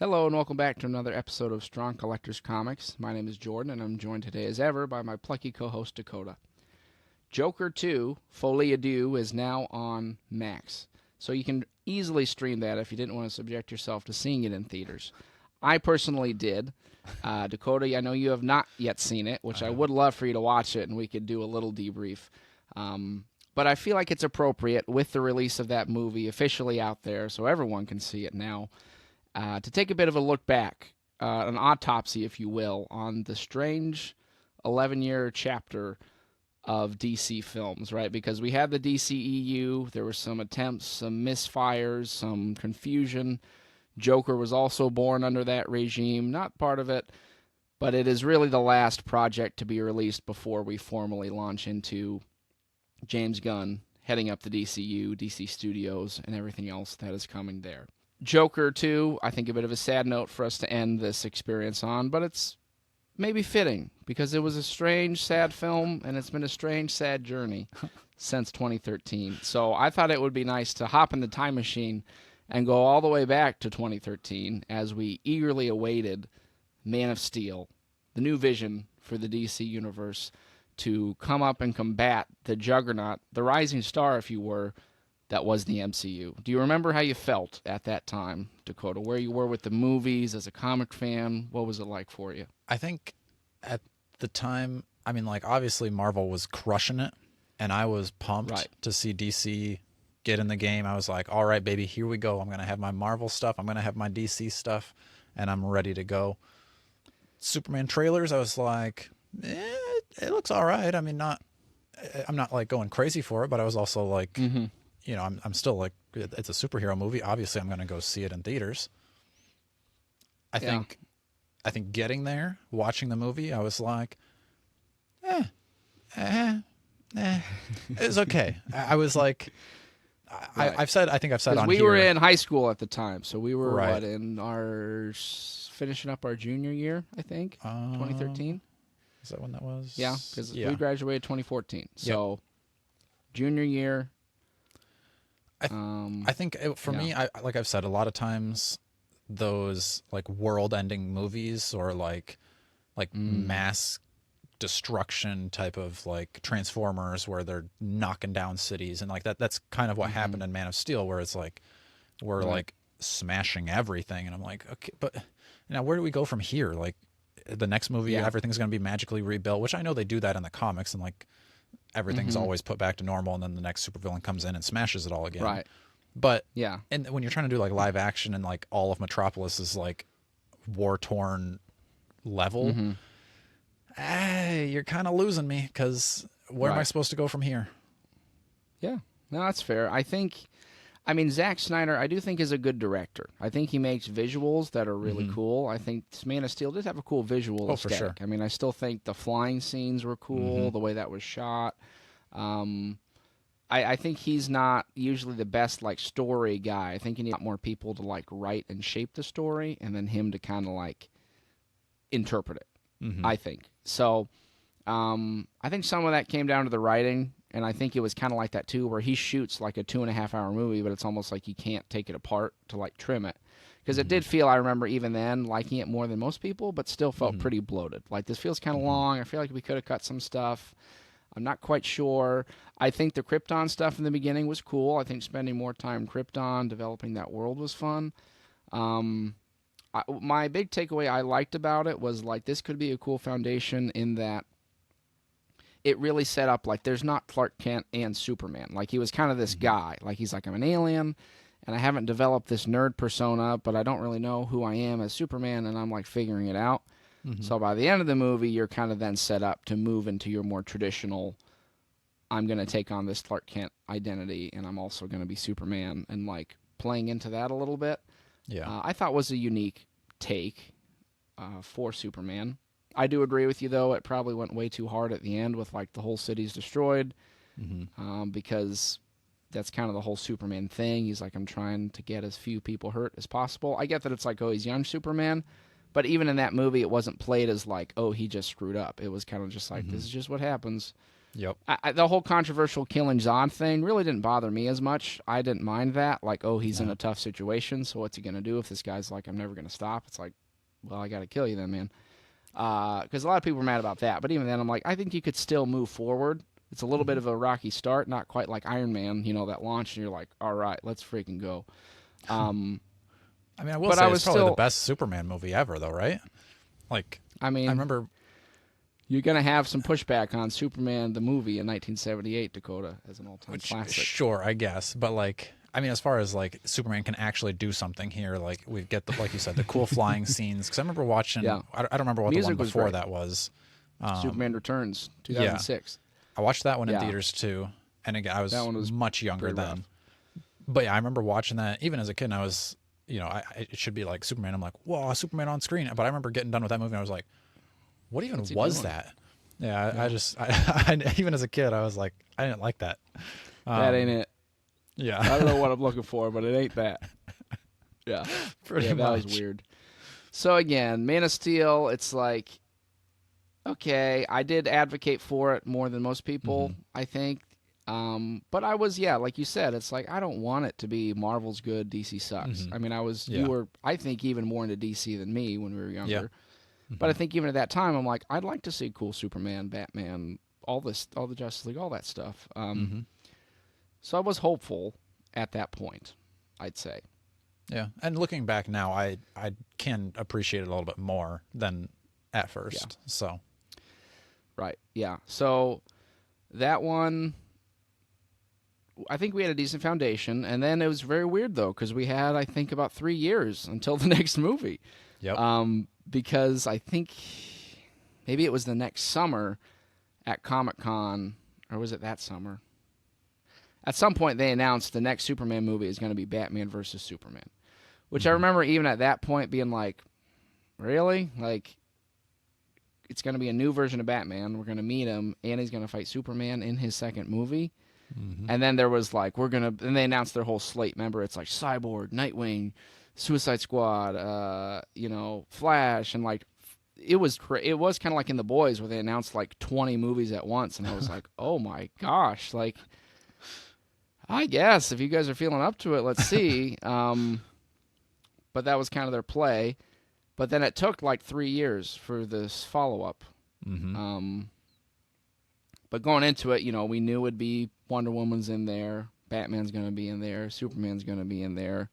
Hello and welcome back to another episode of Strong Collectors Comics. My name is Jordan and I'm joined today as ever by my plucky co-host Dakota. Joker 2, Folie à Deux, is now on Max, so you can easily stream that if you didn't want to subject yourself to seeing it in theaters. I personally did. Dakota, I know you have not yet seen it, which I would love for you to watch it and we could do a little debrief. But I feel like it's appropriate with the release of that movie officially out there so everyone can see it now. To take a bit of a look back, an autopsy, if you will, on the strange 11-year chapter of DC films, right? Because we had the DCEU, there were some attempts, some misfires, some confusion. Joker was also born under that regime, not part of it, but it is really the last project to be released before we formally launch into James Gunn heading up the DCU, DC Studios, and everything else that is coming there. Joker 2, I think a bit of a sad note for us to end this experience on, but it's maybe fitting because it was a strange, sad film, and it's been a strange, sad journey since 2013. So I thought it would be nice to hop in the time machine and go all the way back to 2013 as we eagerly awaited Man of Steel, the new vision for the DC universe, to come up and combat the juggernaut, the rising star, if you were, that was the MCU. Do you remember how you felt at that time, Dakota? Where you were with the movies as a comic fan? What was it like for you? I think at the time, obviously Marvel was crushing it, and I was pumped to see DC get in the game. I was like, all right, baby, here we go. I'm going to have my Marvel stuff. I'm going to have my DC stuff, and I'm ready to go. Superman trailers, I was like, it looks all right. I'm not like going crazy for it, but I was also like, I'm still like, it's a superhero movie. Obviously, I'm going to go see it in theaters. I think getting there, watching the movie, I was like, it was okay. I was like, I think I've said on we here. We were in high school at the time, so we were Right. in our finishing up our junior year, I think, 2013. Is that when that was? Yeah, because we graduated 2014. So junior year. I think for me, like I've said, a lot of times those like world-ending movies or like mass destruction type of like Transformers where they're knocking down cities and like that's kind of what happened in Man of Steel, where it's like we're like smashing everything, and I'm like, okay, but now where do we go from here? Like the next movie, everything's going to be magically rebuilt, which I know they do that in the comics, and like everything's always put back to normal, and then the next supervillain comes in and smashes it all again. Right. But and when you're trying to do like live action and like all of Metropolis is like war-torn level, you're kind of losing me, because where am I supposed to go from here? Yeah, no, that's fair. Zack Snyder, I do think is a good director. I think he makes visuals that are really cool. I think Man of Steel did have a cool visual aesthetic. For sure. I still think the flying scenes were cool, the way that was shot. I think he's not usually the best like story guy. I think you need a lot more people to like write and shape the story, and then him to kind of like interpret it. I think so. I think some of that came down to the writing. And I think it was kind of like that, too, where he shoots like a 2.5-hour movie, but it's almost like you can't take it apart to, like, trim it. Because it did feel, I remember even then, liking it more than most people, but still felt pretty bloated. Like, this feels kind of long. I feel like we could have cut some stuff. I'm not quite sure. I think the Krypton stuff in the beginning was cool. I think spending more time Krypton, developing that world was fun. My big takeaway I liked about it was, like, this could be a cool foundation in that it really set up, like, there's not Clark Kent and Superman. Like, he was kind of this guy. Like, he's like, I'm an alien, and I haven't developed this nerd persona, but I don't really know who I am as Superman, and I'm, like, figuring it out. So by the end of the movie, you're kind of then set up to move into your more traditional, I'm going to take on this Clark Kent identity, and I'm also going to be Superman, and, like, playing into that a little bit. Yeah. I thought was a unique take for Superman. I do agree with you, though. It probably went way too hard at the end with, like, the whole city's destroyed because that's kind of the whole Superman thing. He's like, I'm trying to get as few people hurt as possible. I get that it's like, oh, he's young Superman, but even in that movie, it wasn't played as like, oh, he just screwed up. It was kind of just like, this is just what happens. Yep. The whole controversial killing Zod thing really didn't bother me as much. I didn't mind that. Like, oh, he's in a tough situation, so what's he going to do if this guy's like, I'm never going to stop? It's like, well, I got to kill you then, man. Because a lot of people were mad about that. But even then, I'm like, I think you could still move forward. It's a little bit of a rocky start, not quite like Iron Man, that launch, and you're like, all right, let's freaking go. I mean, I will say it's probably the best Superman movie ever, though, right? Like, I mean, I remember... You're going to have some pushback on Superman the movie in 1978, Dakota, as an all-time classic. Sure, I guess. But, like, I mean, as far as, like, Superman can actually do something here, like, we get, like you said, the cool flying scenes. Because I remember watching... I don't remember what Music the one before that was. Superman Returns, 2006. I watched that one in theaters, too. And, again, I was much younger then. Rough. But, yeah, I remember watching that, even as a kid, and I was... it should be like Superman. I'm like, whoa, Superman on screen. But I remember getting done with that movie, and I was like, what even was that? Yeah, I even as a kid, I was like, I didn't like that. That ain't it. Yeah. I don't know what I'm looking for, but it ain't that. Yeah. Pretty much. That was weird. So again, Man of Steel, it's like, okay, I did advocate for it more than most people, I think. But I was, like you said, it's like, I don't want it to be Marvel's good, DC sucks. I mean, you were, I think, even more into DC than me when we were younger. Yeah. But I think even at that time, I'm like, I'd like to see cool Superman, Batman, all the Justice League, all that stuff. So I was hopeful at that point, I'd say. Yeah, and looking back now, I can appreciate it a little bit more than at first. Yeah. So, right, yeah. So that one, I think we had a decent foundation, and then it was very weird though, because we had, I think, about 3 years until the next movie. Yep. Because I think maybe it was the next summer at Comic-Con, or was it that summer? At some point, they announced the next Superman movie is going to be Batman versus Superman, which I remember even at that point being like, really? Like, it's going to be a new version of Batman. We're going to meet him, and he's going to fight Superman in his second movie. And then there was like, and they announced their whole slate. Remember, it's like Cyborg, Nightwing, Suicide Squad, Flash, and like it was kind of like in The Boys where they announced like 20 movies at once, and I was like, oh my gosh, like I guess if you guys are feeling up to it, let's see. But that was kind of their play. But then it took like 3 years for this follow-up. But going into it, we knew it'd be Wonder Woman's in there, Batman's going to be in there, Superman's going to be in there.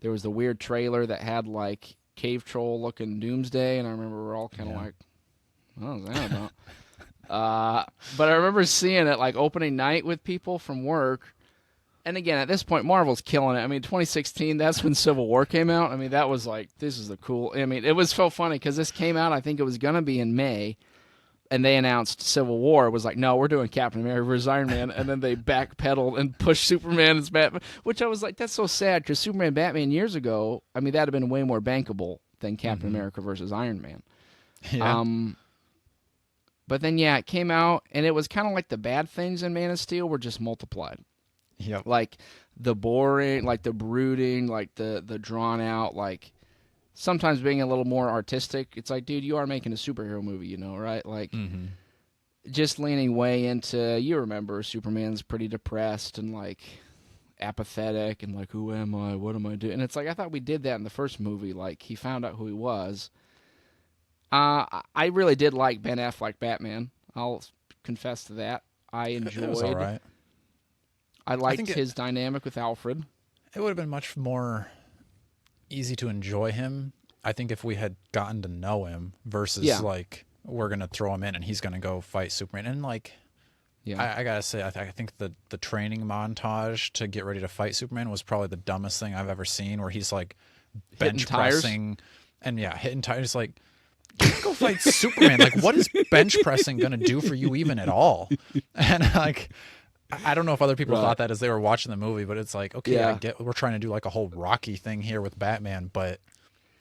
There was the weird trailer that had like cave troll looking Doomsday, and I remember we're all kind of like, what was that about? But I remember seeing it like opening night with people from work. And again, at this point, Marvel's killing it. I mean, 2016, that's when Civil War came out. I mean, that was like, this is the cool. I mean, it was so funny because this came out, I think it was going to be in May. And they announced Civil War. It was like, no, we're doing Captain America versus Iron Man. And then they backpedaled and pushed Superman as Batman, which I was like, that's so sad because Superman Batman years ago, I mean, that would have been way more bankable than Captain America versus Iron Man. Yeah. But then, it came out, and it was kind of like the bad things in Man of Steel were just multiplied. Yep. Like the boring, like the brooding, like the drawn out, like sometimes being a little more artistic. It's like, dude, you are making a superhero movie, right? Like, just leaning way into, you remember, Superman's pretty depressed and, like, apathetic and, like, who am I? What am I doing? And it's like, I thought we did that in the first movie. Like, he found out who he was. I really did like Ben Affleck Batman. I'll confess to that. I enjoyed it. Was all right. I liked his dynamic with Alfred. It would have been much more easy to enjoy him, I think, if we had gotten to know him versus like we're gonna throw him in and he's gonna go fight Superman. And like, I gotta say, I think the training montage to get ready to fight Superman was probably the dumbest thing I've ever seen. Where he's like bench pressing and hitting tires. Like, go fight Superman. Like, what is bench pressing gonna do for you even at all? And like, I don't know if other people thought that as they were watching the movie, but it's like, okay, I get we're trying to do like a whole Rocky thing here with Batman, but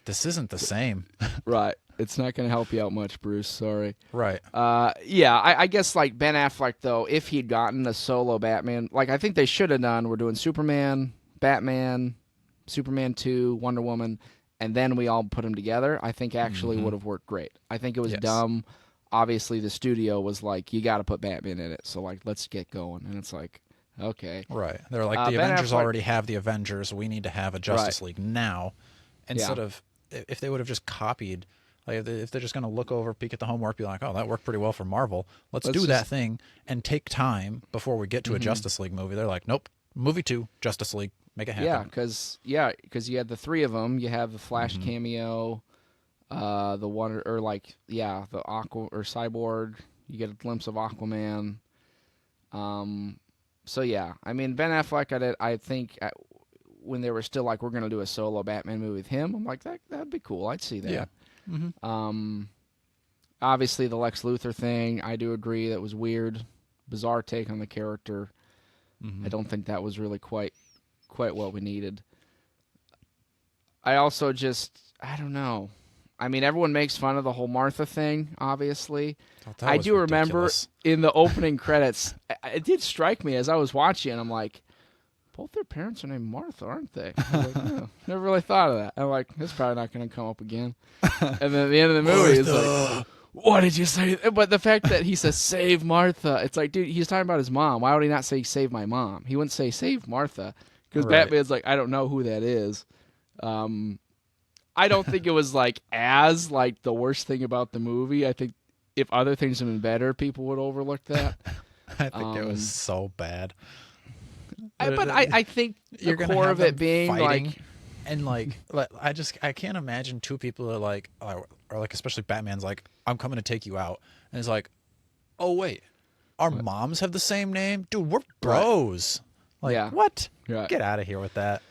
this isn't the same. Right. It's not going to help you out much, Bruce. Sorry. Right. I guess like Ben Affleck, though, if he'd gotten a solo Batman, like I think they should have done, we're doing Superman, Batman, Superman 2, Wonder Woman, and then we all put them together, I think actually would have worked great. I think it was dumb obviously the studio was like, you got to put Batman in it. So like, let's get going. And it's like, okay. Right. They're like, the Ben Avengers Affleck, already have the Avengers. We need to have a Justice League now. Instead Yeah. of, if they would have just copied, like if they're just going to look over, peek at the homework, be like, oh, that worked pretty well for Marvel. Let's do that thing and take time before we get to a Justice League movie. They're like, nope, movie 2, Justice League, make it happen. Yeah, because you had the 3 of them. You have the Flash cameo, the one the Aqua or Cyborg. You get a glimpse of Aquaman. So yeah, I mean Ben Affleck. I think when they were still like, we're gonna do a solo Batman movie with him, I'm like, that'd be cool. I'd see that. Yeah. Mm-hmm. Obviously the Lex Luthor thing, I do agree that was weird, bizarre take on the character. I don't think that was really quite what we needed. I also I don't know. I mean, everyone makes fun of the whole Martha thing, obviously. I do remember in the opening credits, it did strike me as I was watching, and I'm like, both their parents are named Martha, aren't they? I was like, oh, never really thought of that. I'm like, it's probably not going to come up again. And then at the end of the movie, it's like, what did you say? But the fact that he says, save Martha, it's like, dude, he's talking about his mom. Why would he not say, save my mom? He wouldn't say, save Martha. Because Batman's like, I don't know who that is. I don't think it was like as like the worst thing about the movie. I think if other things had been better, people would overlook that. I think it was so bad. I think the core of it being like, and like I can't imagine two people are like, or like especially Batman's like, I'm coming to take you out, and it's like, oh wait, our moms have the same name, dude. We're bros. Like what? Get out of here with that.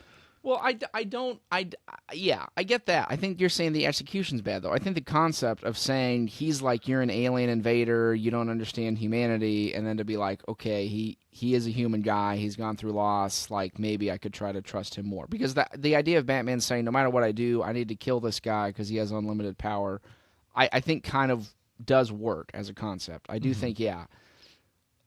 Well, I get that. I think you're saying the execution's bad, though. I think the concept of saying he's like, you're an alien invader, you don't understand humanity, and then to be like, okay, he is a human guy, he's gone through loss, like, maybe I could try to trust him more. Because the idea of Batman saying, no matter what I do, I need to kill this guy because he has unlimited power, I think kind of does work as a concept. I do think,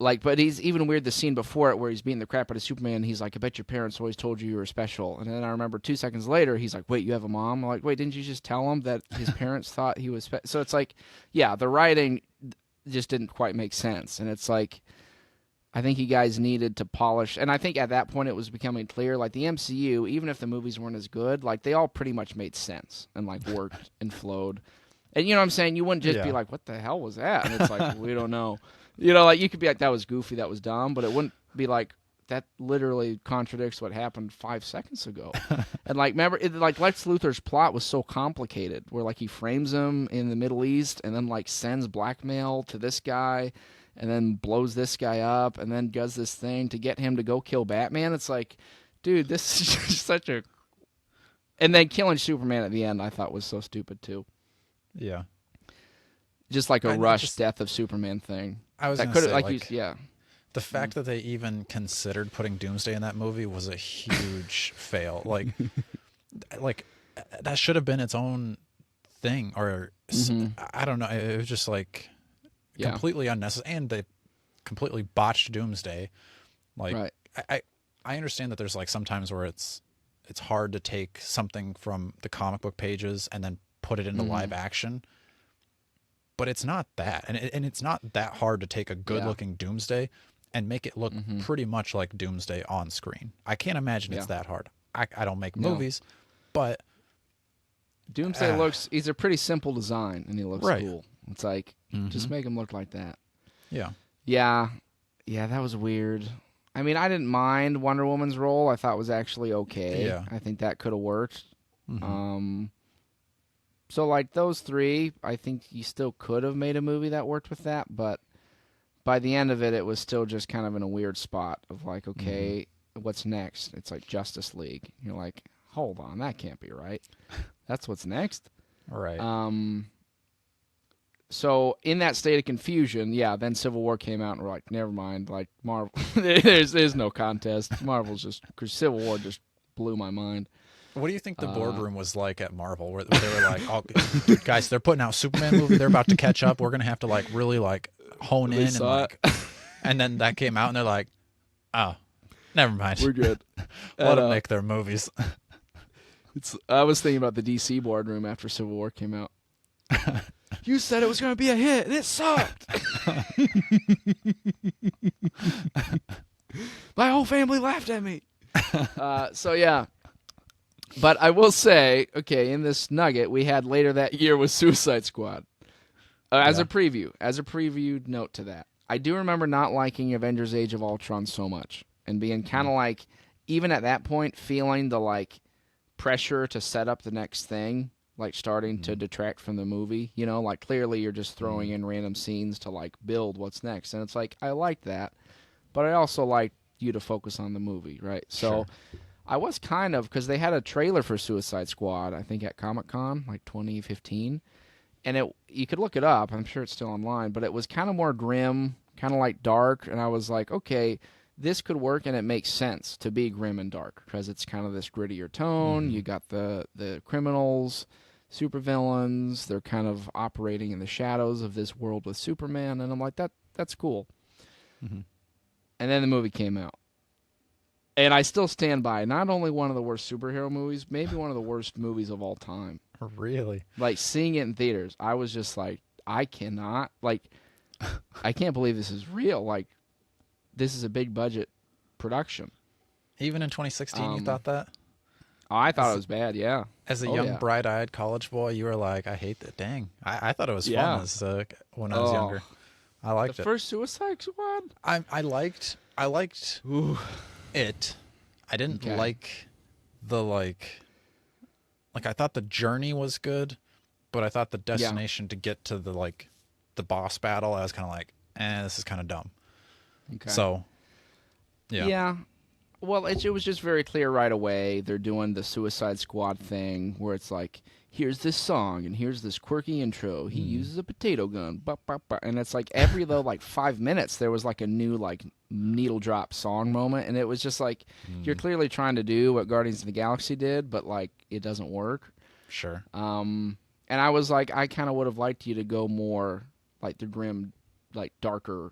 Like, but he's even weird the scene before it where he's beating the crap out of Superman. He's like, I bet your parents always told you were special. And then I remember 2 seconds later, he's like, wait, you have a mom? I'm like, wait, didn't you just tell him that his parents thought he was special? So it's like, yeah, the writing just didn't quite make sense. And it's like, I think you guys needed to polish. And I think at that point it was becoming clear, like the MCU, even if the movies weren't as good, like they all pretty much made sense and like worked and flowed. And you know what I'm saying? You wouldn't just be like, what the hell was that? And it's like, we don't know. You know, like you could be like, that was goofy, that was dumb, but it wouldn't be like, that literally contradicts what happened 5 seconds ago. And like, remember, like Lex Luthor's plot was so complicated, where like he frames him in the Middle East and then like sends blackmail to this guy and then blows this guy up and then does this thing to get him to go kill Batman. It's like, dude, this is just such a... And then killing Superman at the end I thought was so stupid too. Yeah. Just like a rushed death of Superman thing. I was going to say, like the fact that they even considered putting Doomsday in that movie was a huge fail. Like that should have been its own thing, or I don't know. It was just like completely unnecessary, and they completely botched Doomsday. Like I understand that there's like sometimes where it's hard to take something from the comic book pages and then put it into live action. But it's not that, and it's not that hard to take a good-looking Doomsday and make it look pretty much like Doomsday on screen. I can't imagine it's that hard. I don't make movies, but Doomsday he's a pretty simple design, and he looks cool. It's like, just make him look like that. Yeah, that was weird. I mean, I didn't mind Wonder Woman's role. I thought it was actually okay. Yeah. I think that could have worked. So, like, those three, I think you still could have made a movie that worked with that, but by the end of it, it was still just kind of in a weird spot of, like, okay, what's next? It's like Justice League. You're like, hold on, that can't be right. That's what's next? Right. So, in that state of confusion, then Civil War came out, and we're like, never mind, like, Marvel, there's no contest. Marvel's just, because Civil War just blew my mind. What do you think the boardroom was like at Marvel, where they were like, "Oh, dude, guys, they're putting out Superman movie. They're about to catch up. We're gonna have to like really like hone in and like." And then that came out, and they're like, "Oh, never mind. We're good. Let them make their movies." I was thinking about the DC boardroom after Civil War came out. You said it was going to be a hit, and it sucked. My whole family laughed at me. So, yeah. But I will say, okay, in this nugget we had later that year was Suicide Squad. As a preview note to that. I do remember not liking Avengers Age of Ultron so much and being kind of like, even at that point, feeling the like pressure to set up the next thing, like starting to detract from the movie. You know, like clearly you're just throwing in random scenes to like build what's next. And it's like, I like that, but I also like you to focus on the movie, right? So I was kind of, because they had a trailer for Suicide Squad, I think at Comic-Con, like 2015. And you could look it up. I'm sure it's still online, but it was kind of more grim, kind of like dark. And I was like, okay, this could work, and it makes sense to be grim and dark because it's kind of this grittier tone. You got the criminals, supervillains. They're kind of operating in the shadows of this world with Superman, and I'm like, that's cool. And then the movie came out. And I still stand by, not only one of the worst superhero movies, maybe one of the worst movies of all time. Really? Like, seeing it in theaters, I was just like, I can't believe this is real. Like, this is a big budget production. Even in 2016, you thought that? Oh, I thought it was bad, yeah. As a young, bright-eyed college boy, you were like, I hate that. Dang. I thought it was fun when I was younger. I liked it. The first Suicide Squad? I liked it. I didn't like the I thought the journey was good, but I thought the destination to get to the boss battle, I was kind of like, this is kind of dumb. Okay. So, yeah. Yeah. Well, it was just very clear right away. They're doing the Suicide Squad thing where it's like, here's this song and here's this quirky intro. He uses a potato gun. And it's like every 5 minutes there was like a new like needle drop song moment, and it was just like you're clearly trying to do what Guardians of the Galaxy did, but like it doesn't work. Sure. And I was like, I kind of would have liked you to go more like the grim, like darker,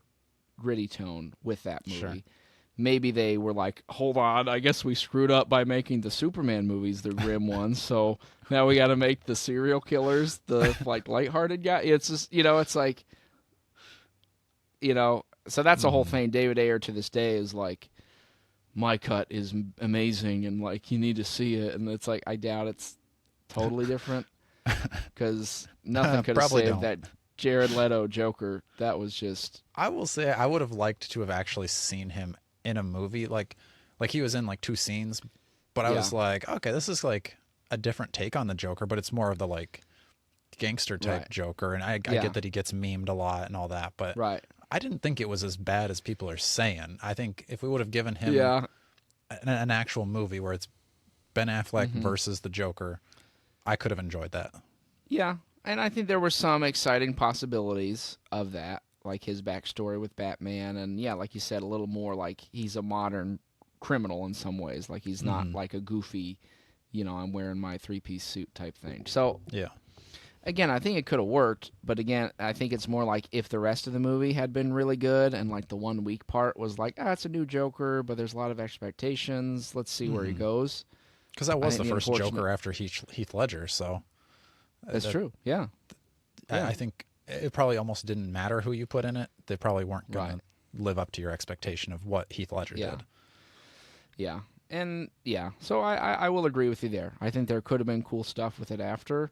gritty tone with that movie. Sure. Maybe they were like, hold on, I guess we screwed up by making the Superman movies the grim ones, so now we got to make the serial killers the like lighthearted guy. It's just, it's like, so that's the whole thing. David Ayer to this day is like, my cut is amazing, and like you need to see it, and it's like I doubt it's totally different because nothing could have saved that Jared Leto Joker. That was just. I will say I would have liked to have actually seen him in a movie, like he was in like 2 scenes, but I was like, okay, this is like a different take on the Joker, but it's more of the like gangster type Joker, and I get that he gets memed a lot and all that, but I didn't think it was as bad as people are saying. I think if we would have given him an actual movie where it's Ben Affleck versus the Joker, I could have enjoyed that. Yeah, and I think there were some exciting possibilities of that. Like his backstory with Batman, and like you said, a little more like he's a modern criminal in some ways. Like he's not like a goofy, I'm wearing my 3-piece suit type thing. So again, I think it could have worked, but again, I think it's more like if the rest of the movie had been really good, and like the one weak part was like, it's a new Joker, but there's a lot of expectations. Let's see where he goes. Because that was the first Joker after Heath Ledger, so that's true. Yeah, I think. It probably almost didn't matter who you put in it. They probably weren't going to live up to your expectation of what Heath Ledger did. Yeah. And, so I will agree with you there. I think there could have been cool stuff with it after.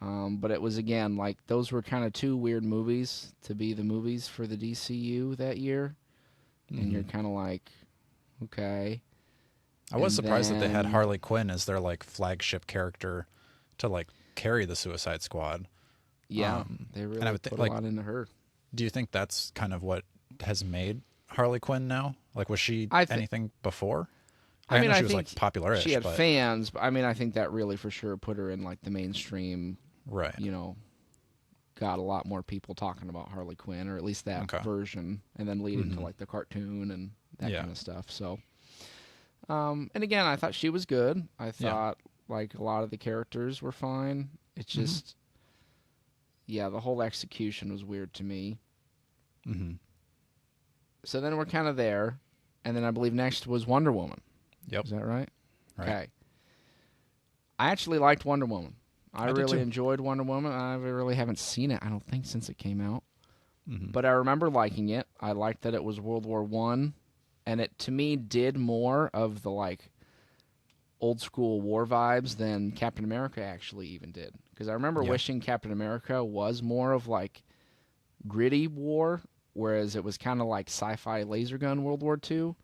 But it was, again, like those were kind of 2 weird movies to be the movies for the DCEU that year. And you're kind of like, okay. I was surprised that they had Harley Quinn as their like flagship character to like carry the Suicide Squad. Yeah, they really put a lot into her. Do you think that's kind of what has made Harley Quinn now? Like, was she anything before? I know she was like popular-ish. She had fans, but I think that really for sure put her in like the mainstream. Right. Got a lot more people talking about Harley Quinn, or at least that version, and then leading to like the cartoon and that kind of stuff. So, and again, I thought she was good. I thought like a lot of the characters were fine. It's just. Yeah, the whole execution was weird to me. So then we're kind of there, and then I believe next was Wonder Woman. Yep. Is that right? Okay. I actually liked Wonder Woman. I did really too. enjoyed Wonder Woman. I really haven't seen it, I don't think, since it came out. Mm-hmm. But I remember liking it. I liked that it was World War One, and it, to me, did more of the, like, old school war vibes than Captain America actually even did. Because I remember wishing Captain America was more of, like, gritty war, whereas it was kind of like sci-fi laser gun World War II.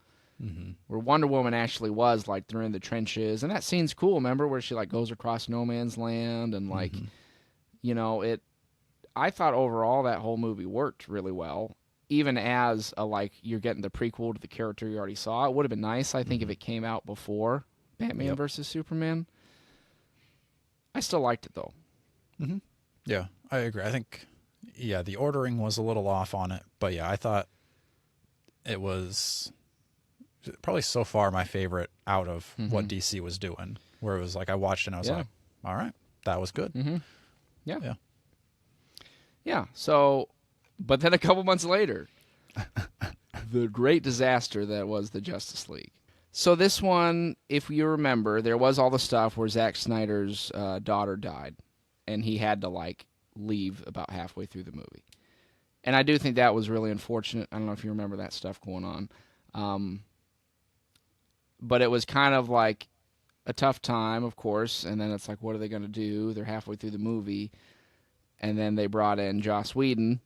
Mm-hmm. Where Wonder Woman actually was, like, they're in the trenches, and that scene's cool. Remember where she, like, goes across no man's land and, like, you know, it. I thought overall that whole movie worked really well, even as a, like, you're getting the prequel to the character you already saw. It would have been nice, I think, if it came out before Batman versus Superman. I still liked it though. Mm-hmm. Yeah, I agree. I think, the ordering was a little off on it, but I thought it was probably so far my favorite out of what DC was doing, where it was like I watched it and I was like, all right, that was good. Yeah. So, but then a couple months later, the great disaster that was the Justice League. So this one, if you remember, there was all the stuff where Zack Snyder's daughter died, and he had to, like, leave about halfway through the movie. And I do think that was really unfortunate. I don't know if you remember that stuff going on. But it was kind of like a tough time, of course, and then it's like, what are they going to do? They're halfway through the movie, and then they brought in Joss Whedon,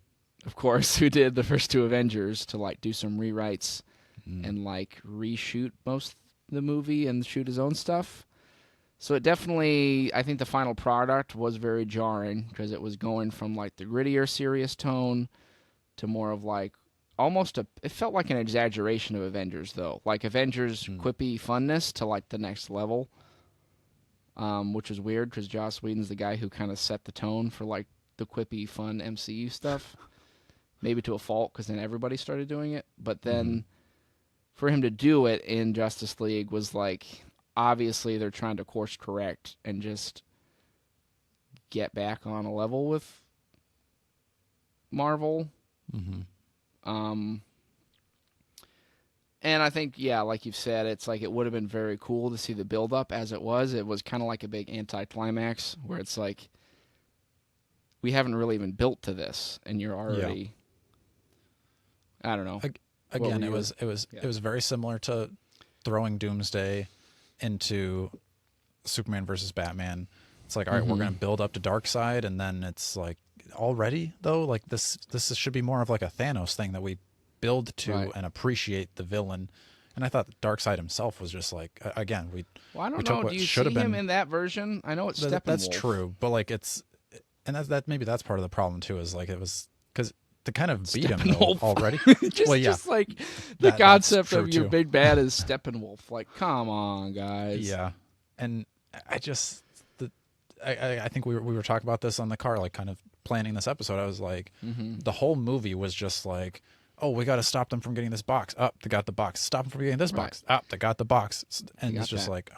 of course, who did the first two Avengers, to, like, do some rewrites and, like, reshoot most of the movie and shoot his own stuff. So it definitely, I think the final product was very jarring, because it was going from, like, the grittier, serious tone to more of, like, almost it felt like an exaggeration of Avengers, though. Like, Avengers quippy funness to, like, the next level, which is weird, because Joss Whedon's the guy who kind of set the tone for, like, the quippy, fun MCU stuff. Maybe to a fault, because then everybody started doing it. But then for him to do it in Justice League was, like, obviously they're trying to course correct and just get back on a level with Marvel. And I think, like you've said, it's like it would have been very cool to see the build-up as it was. It was kind of like a big anticlimax where it's like, we haven't really even built to this, and you're already... I don't know. Again, it was very similar to throwing Doomsday into Superman versus Batman. It's like, all right, we're going to build up to Darkseid, and then it's like, already though, like this should be more of like a Thanos thing that we build to and appreciate the villain. And I thought Darkseid himself was just like, again, I don't know. Do you see him in that version? I know it's Steppenwolf. That's true, but like and that maybe that's part of the problem too. Is like it was because to kind of beat him though, already. just like the concept of your big bad is Steppenwolf. Like, come on, guys. Yeah, and I just I think we were talking about this on the car, like kind of planning this episode. I was like, the whole movie was just like, oh, we got to stop them from getting this box. Up, they got the box. Stop them from getting this box. Up, they got the box. And it's just like,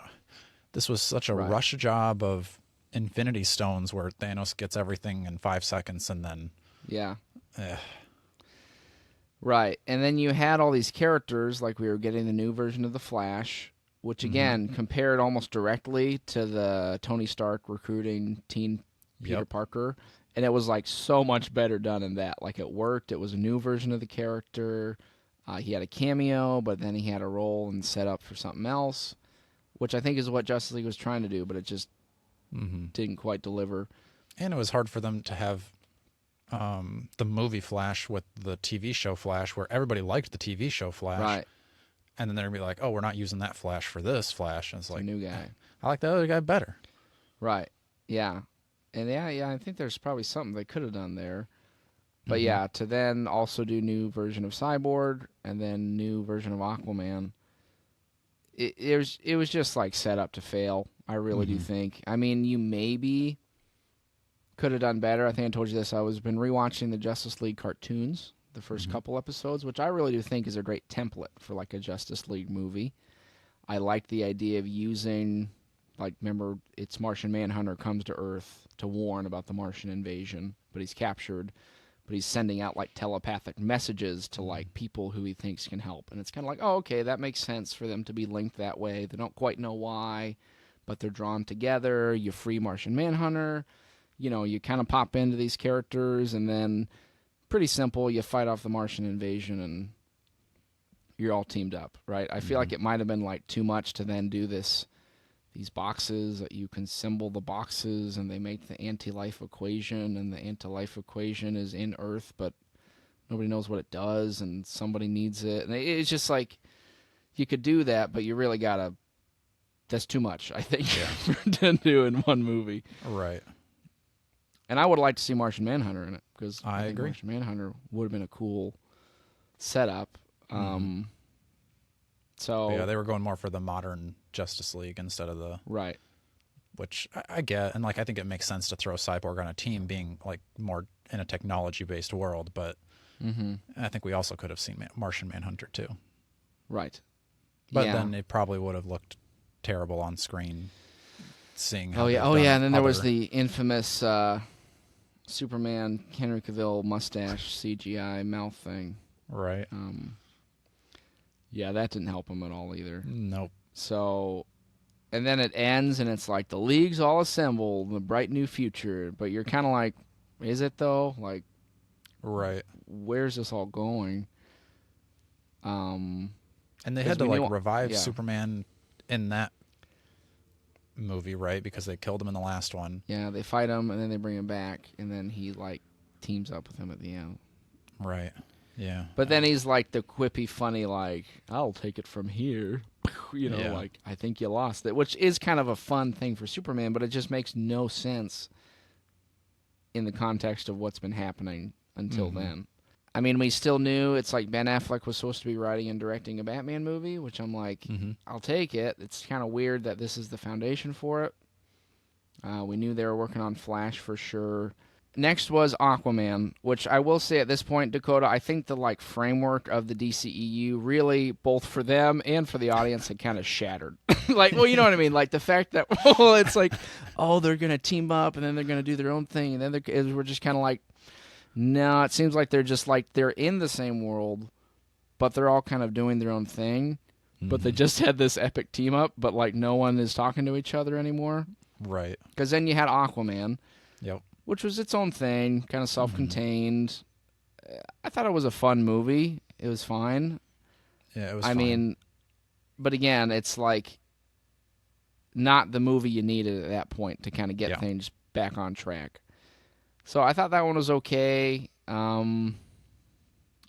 this was such a rush job of Infinity Stones where Thanos gets everything in 5 seconds and then right. And then you had all these characters, like we were getting the new version of the Flash, which again compared almost directly to the Tony Stark recruiting teen Peter Parker, and it was like so much better done in that. Like, it worked. It was a new version of the character. He had a cameo, but then he had a role and set up for something else, which I think is what Justice League was trying to do, but it just didn't quite deliver. And it was hard for them to have the movie Flash with the TV show Flash, where everybody liked the TV show Flash. Right. And then they're going to be like, oh, we're not using that Flash for this Flash. And it's like, a new guy. I like the other guy better. Right. Yeah. And I think there's probably something they could have done there. But yeah, to then also do new version of Cyborg and then new version of Aquaman, it was just like set up to fail. I really do think. I mean, you maybe could have done better. I think I told you this. I was been rewatching the Justice League cartoons, the first couple episodes, which I really do think is a great template for like a Justice League movie. I like the idea of using, like, remember, it's Martian Manhunter comes to Earth to warn about the Martian invasion, but he's captured. But he's sending out, like, telepathic messages to, like, people who he thinks can help. And it's kind of like, oh, okay, that makes sense for them to be linked that way. They don't quite know why, but they're drawn together. You free Martian Manhunter. You know, you kind of pop into these characters, and then pretty simple, you fight off the Martian invasion, and you're all teamed up, right? I feel like it might have been like too much to then do these boxes that you can symbol the boxes, and they make the anti-life equation, and the anti-life equation is in Earth, but nobody knows what it does, and somebody needs it. And it's just like, you could do that, but you really gotta. That's too much, I think, to do in one movie. Right. And I would like to see Martian Manhunter in it, because I think agree. Martian Manhunter would have been a cool setup. So But yeah, they were going more for the modern Justice League instead of the right. which I get, and like I think it makes sense to throw Cyborg on a team, being like more in a technology-based world. But I think we also could have seen Martian Manhunter too. Right. But then it probably would have looked terrible on screen. Seeing how and then there was the infamous Superman Henry Cavill mustache CGI mouth thing. Right. Yeah, that didn't help him at all either. Nope. So, and then it ends, and it's like the League's all assembled, the bright new future. But you're kind of like, is it though? Like, right. Where's this all going? And they had to like revive Superman in that movie, right? Because they killed him in the last one. Yeah, they fight him, and then they bring him back, and then he like teams up with him at the end. Right. Yeah. But then he's like the quippy, funny, like, I'll take it from here. You know, like, I think you lost it, which is kind of a fun thing for Superman, but it just makes no sense in the context of what's been happening until then. I mean, we still knew it's like Ben Affleck was supposed to be writing and directing a Batman movie, which I'm like, I'll take it. It's kind of weird that this is the foundation for it. We knew they were working on Flash for sure. Next was Aquaman, which I will say at this point, Dakota, I think the like framework of the DCEU really, both for them and for the audience, had kind of shattered. Like, well, you know what I mean? Like the fact that, well, it's like, oh, they're going to team up and then they're going to do their own thing. And then we're just kind of like, no, it seems like they're just like, they're in the same world, but they're all kind of doing their own thing. But they just had this epic team up, but like no one is talking to each other anymore. Right. Because then you had Aquaman. Yep. Which was its own thing, kind of self-contained. I thought it was a fun movie. It was fine. Yeah, it was I mean, but again, it's like not the movie you needed at that point to kind of get things back on track. So I thought that one was okay. And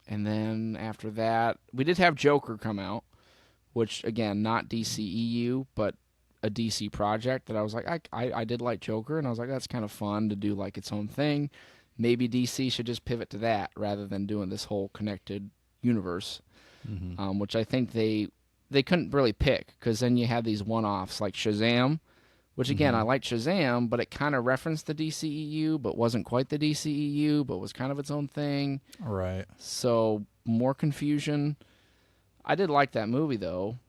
then after that, we did have Joker come out, which, again, not DCEU, but a DC project that I was like, I did like Joker, and I was like, that's kind of fun to do like its own thing. Maybe DC should just pivot to that rather than doing this whole connected universe, which I think they couldn't really pick, because then you had these one-offs like Shazam, which again, I liked Shazam, but it kind of referenced the DCEU, but wasn't quite the DCEU, but was kind of its own thing. Right. So more confusion. I did like that movie though.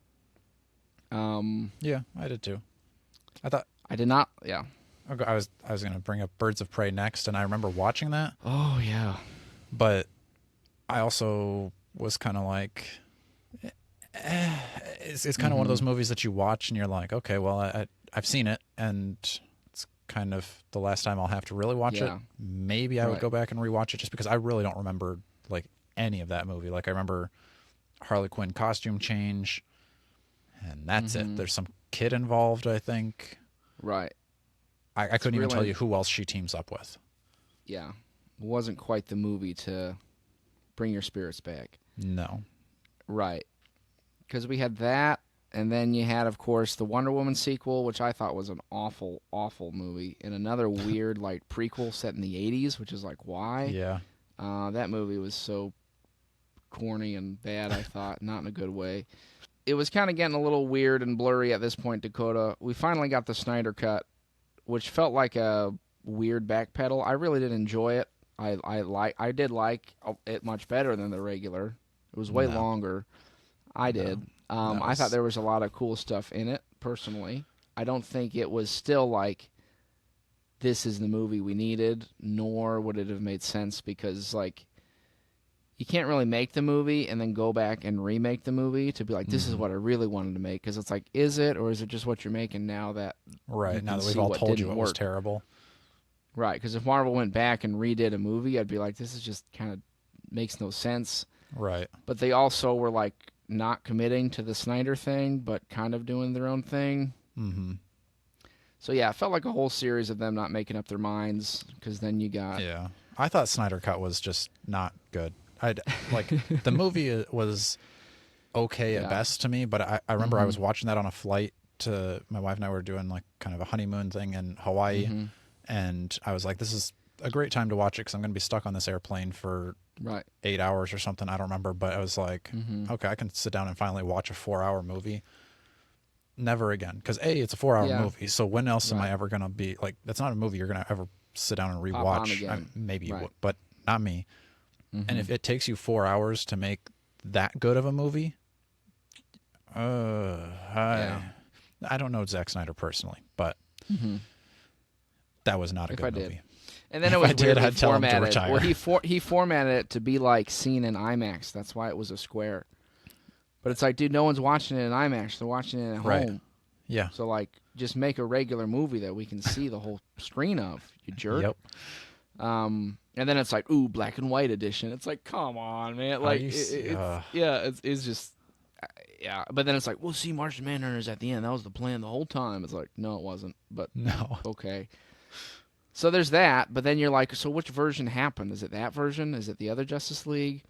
Yeah, I did too. I did not. Yeah. I was going to bring up Birds of Prey next, and I remember watching that. Oh yeah. But I also was kind of like, it's kind of one of those movies that you watch and you're like, okay, well, I've seen it, and it's kind of the last time I'll have to really watch it. Maybe I would go back and rewatch it, just because I really don't remember like any of that movie. Like I remember Harley Quinn costume change, and that's it. There's some kid involved, I think. Right. I couldn't even tell you who else she teams up with. Yeah. It wasn't quite the movie to bring your spirits back. No. Right. Because we had that, and then you had, of course, the Wonder Woman sequel, which I thought was an awful, awful movie, and another weird like prequel set in the 80s, which is like, why? Yeah. That movie was so corny and bad, I thought, not in a good way. It was kind of getting a little weird and blurry at this point, Dakota. We finally got the Snyder Cut, which felt like a weird backpedal. I really did enjoy it. I did like it much better than the regular. It was way longer. I did. I thought there was a lot of cool stuff in it, personally. I don't think it was still like, this is the movie we needed, nor would it have made sense, because like, you can't really make the movie and then go back and remake the movie to be like, this is what I really wanted to make. Because it's like, is it, or is it just what you're making now that right now that we've all told you it was terrible? Right, because if Marvel went back and redid a movie, I'd be like, this is just kind of makes no sense. Right. But they also were like not committing to the Snyder thing, but kind of doing their own thing. Mm-hmm. So yeah, it felt like a whole series of them not making up their minds. Because then you got I thought Snyder Cut was just not good. The movie was okay at best to me, but I remember I was watching that on a flight to my wife and I were doing like kind of a honeymoon thing in Hawaii, and I was like, this is a great time to watch it because I'm going to be stuck on this airplane for 8 hours or something. I don't remember, but I was like, okay, I can sit down and finally watch a 4-hour movie. Never again, because it's a 4-hour movie. So when else am I ever going to be like? That's not a movie you're going to ever sit down and rewatch. Maybe you would, but not me. And if it takes you 4 hours to make that good of a movie, I don't know Zack Snyder personally, but that was not a good movie. And then it was weird. I'd tell him to retire. Well, he formatted it to be like seen in IMAX. That's why it was a square. But it's like, dude, no one's watching it in IMAX. They're watching it at home. Yeah. So like, just make a regular movie that we can see the whole screen of. You jerk. Yep. And then it's like, ooh, black and white edition. It's like, come on, man. Like, it's just, yeah. But then it's like, we'll see Martian Manhunters at the end. That was the plan the whole time. It's like, no, it wasn't. But no. Okay. So there's that. But then you're like, so which version happened? Is it that version? Is it the other Justice League?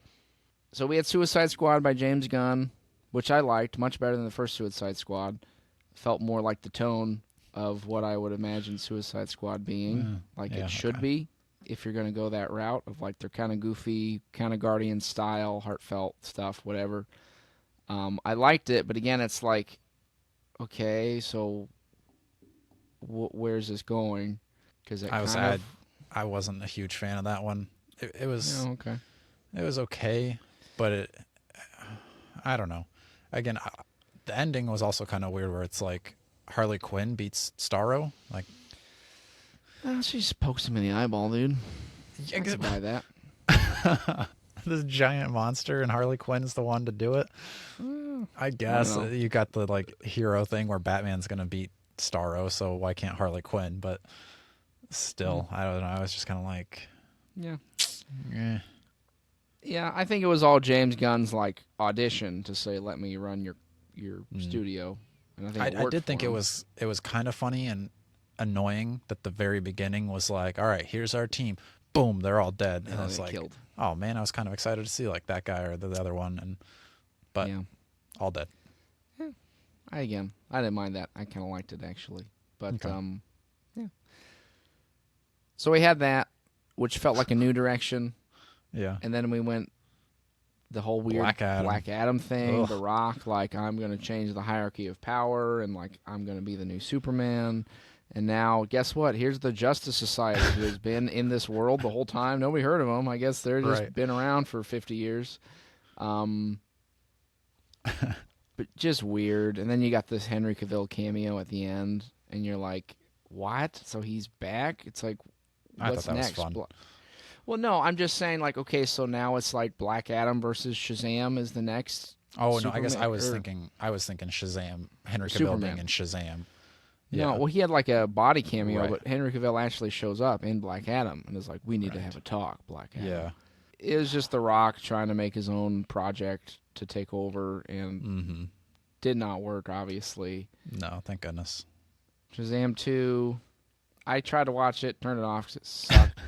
So we had Suicide Squad by James Gunn, which I liked much better than the first Suicide Squad. Felt more like the tone of what I would imagine Suicide Squad being, it should be. If you're going to go that route of like they're kind of goofy, kind of Guardian style, heartfelt stuff, whatever. I liked it, but again, it's like, okay, so where's this going? Because I wasn't a huge fan of that one. It was It was okay, but I don't know. Again, the ending was also kind of weird, where it's like Harley Quinn beats Starro, like. She just pokes him in the eyeball, dude. I can buy that. This giant monster, and Harley Quinn's the one to do it. I guess you got the like hero thing where Batman's gonna beat Starro, so why can't Harley Quinn? But still, I don't know. I was just kind of like, yeah. I think it was all James Gunn's like audition to say, "Let me run your studio." And I think I did think it was kind of funny and annoying that the very beginning was like, all right, here's our team, boom, they're all dead, and it's like killed. Oh man, I was kind of excited to see like that guy or the other one, but all dead. I didn't mind that. I kind of liked it actually, but so we had that, which felt like a new direction, and then we went the whole weird Black Adam thing. The Rock, like, I'm gonna change the hierarchy of power, and like I'm gonna be the new Superman. And now, guess what? Here's the Justice Society, who has been in this world the whole time. Nobody heard of them. I guess they're just been around for 50 years. But just weird. And then you got this Henry Cavill cameo at the end, and you're like, what? So he's back? It's like, what's next? Was fun. Well, no, I'm just saying, like, okay, so now it's like Black Adam versus Shazam is the next. Oh, Superman, no, I guess I was thinking Shazam, Henry Cavill Superman. being in Shazam. Yeah. No, well, he had like a body cameo, but Henry Cavill actually shows up in Black Adam and is like, we need to have a talk, Black Adam. Yeah. It was just The Rock trying to make his own project to take over, and did not work, obviously. No, thank goodness. Shazam 2, I tried to watch it, turned it off because it sucked.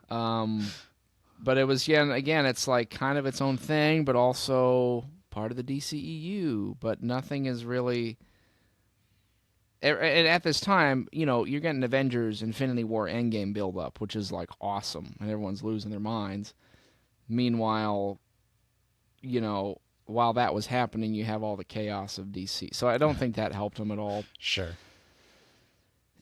But it was, again, it's like kind of its own thing, but also part of the DCEU, but nothing is really... And at this time, you're getting Avengers, Infinity War, Endgame build-up, which is, like, awesome, and everyone's losing their minds. Meanwhile, while that was happening, you have all the chaos of DC. So I don't think that helped them at all. Sure.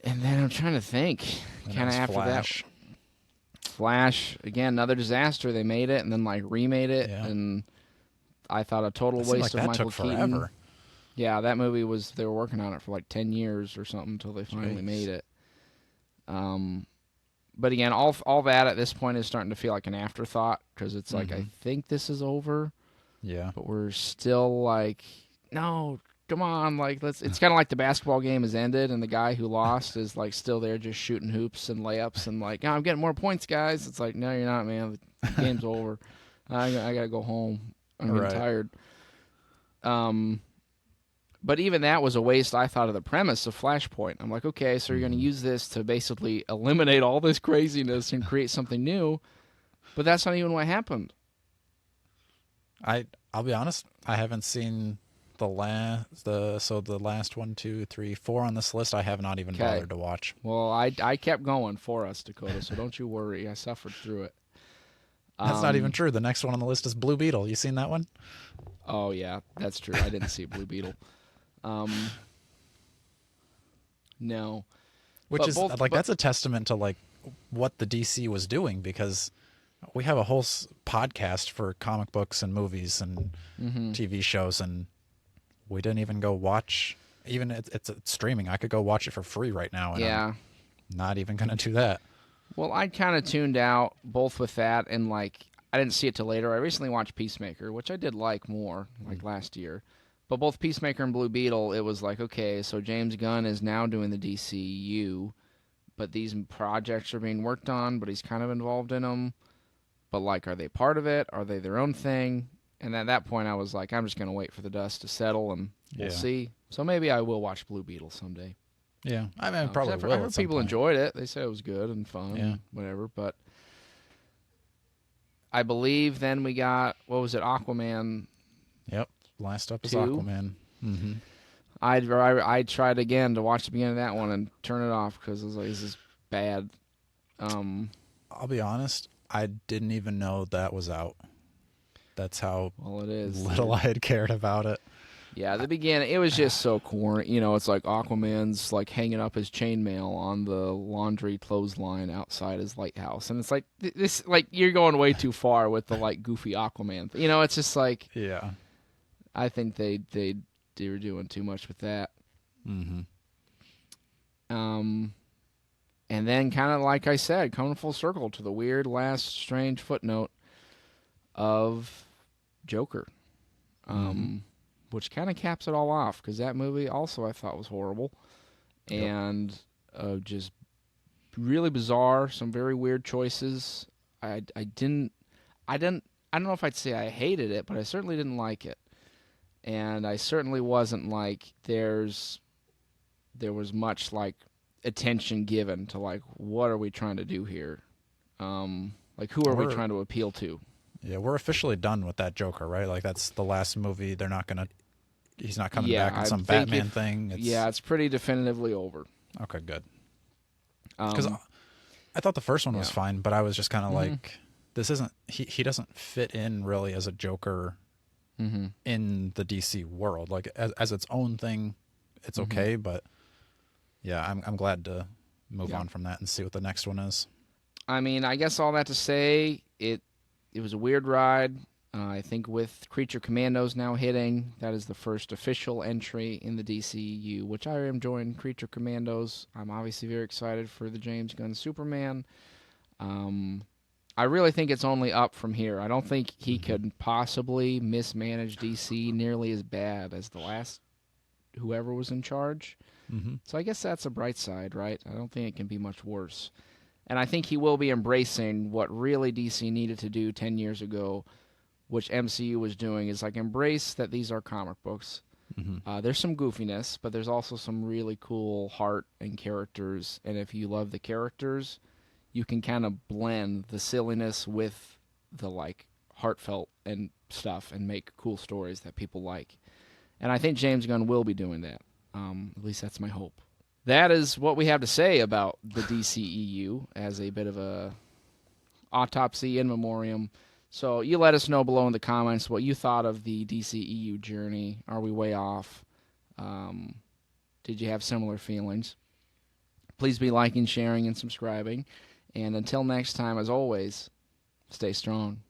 And then I'm trying to think, kind of after Flash. That. Flash, again, another disaster. They made it and then, like, remade it, and I thought a total waste of Michael Keaton. Forever. Yeah, that movie they were working on it for like 10 years or something until they finally made it. but again, all that at this point is starting to feel like an afterthought because it's like I Mhm. think this is over, Yeah. but we're still like, no, come on, like let's. It's kind of like the basketball game has ended and the guy who lost is like still there just shooting hoops and layups and like, oh, I'm getting more points, guys. It's like, no, you're not, man. The game's over. I gotta go home. I'm getting Right. tired. But even that was a waste, I thought, of the premise of Flashpoint. I'm like, okay, so you're going to use this to basically eliminate all this craziness and create something new, but that's not even what happened. I'll be honest, I haven't seen the last 1, 2, 3, 4 on this list. I have not even bothered to watch. Well, I kept going for us, Dakota, so don't you worry. I suffered through it. That's not even true. The next one on the list is Blue Beetle. You seen that one? Oh, yeah, that's true. I didn't see Blue Beetle. No. Which But is both- that's a testament to like what the DC was doing, because we have a whole podcast for comic books and movies and TV shows, and we didn't even go watch. Even it's streaming. I could go watch it for free right now, and Yeah. I'm not even gonna do that. Well, I kind of tuned out both with that and like I didn't see it till later. I recently watched Peacemaker, which I did like more, like last year. But both Peacemaker and Blue Beetle, it was like, okay, so James Gunn is now doing the DCEU, but these projects are being worked on, but he's kind of involved in them. But like, are they part of it? Are they their own thing? And at that point, I was like, I'm just gonna wait for the dust to settle, and we'll see. So maybe I will watch Blue Beetle someday. Yeah, I mean, probably will. I heard people enjoyed it. They said it was good and fun, and whatever. But I believe then we got, what was it, Aquaman? Yep, last up is 2? Aquaman. Mm-hmm. I tried again to watch the beginning of that one and turn it off because I was like, this is bad. I'll be honest, I didn't even know that was out. That's how well it is. little I had cared about it. Yeah, the beginning, it was just so corny. You know, it's like Aquaman's like hanging up his chainmail on the laundry clothesline outside his lighthouse, and it's like this, like you're going way too far with the like goofy Aquaman. You know, it's just like, yeah, I think they were doing too much with that. Mm-hmm. And then kind of like I said, coming full circle to the weird last strange footnote of Joker. Which kind of caps it all off, because that movie also I thought was horrible, and just really bizarre. Some very weird choices. I don't know if I'd say I hated it, but I certainly didn't like it, and I certainly wasn't like there was much like attention given to like what are we trying to do here, like who are we trying to appeal to. Yeah, we're officially done with that Joker, right? Like that's the last movie. He's not coming back in some Batman thing. It's pretty definitively over. Okay, good. Because I thought the first one was fine, but I was just kind of like, this isn't. He doesn't fit in really as a Joker in the DC world. Like as its own thing, it's okay. But yeah, I'm glad to move on from that and see what the next one is. I mean, I guess all that to say, it was a weird ride. I think with Creature Commandos now hitting, that is the first official entry in the DCEU, which I am enjoying Creature Commandos. I'm obviously very excited for the James Gunn Superman. I really think it's only up from here. I don't think he could possibly mismanage DC nearly as bad as the last whoever was in charge. So I guess that's a bright side, right? I don't think it can be much worse. And I think he will be embracing what really DC needed to do 10 years ago, which MCU was doing, is like embrace that these are comic books. There's some goofiness, but there's also some really cool heart and characters. And if you love the characters, you can kind of blend the silliness with the like heartfelt and stuff and make cool stories that people like. And I think James Gunn will be doing that. At least that's my hope. That is what we have to say about the DCEU as a bit of a autopsy in memoriam. So you let us know below in the comments what you thought of the DCEU journey. Are we way off? Did you have similar feelings? Please be liking, sharing, and subscribing. And until next time, as always, stay strong.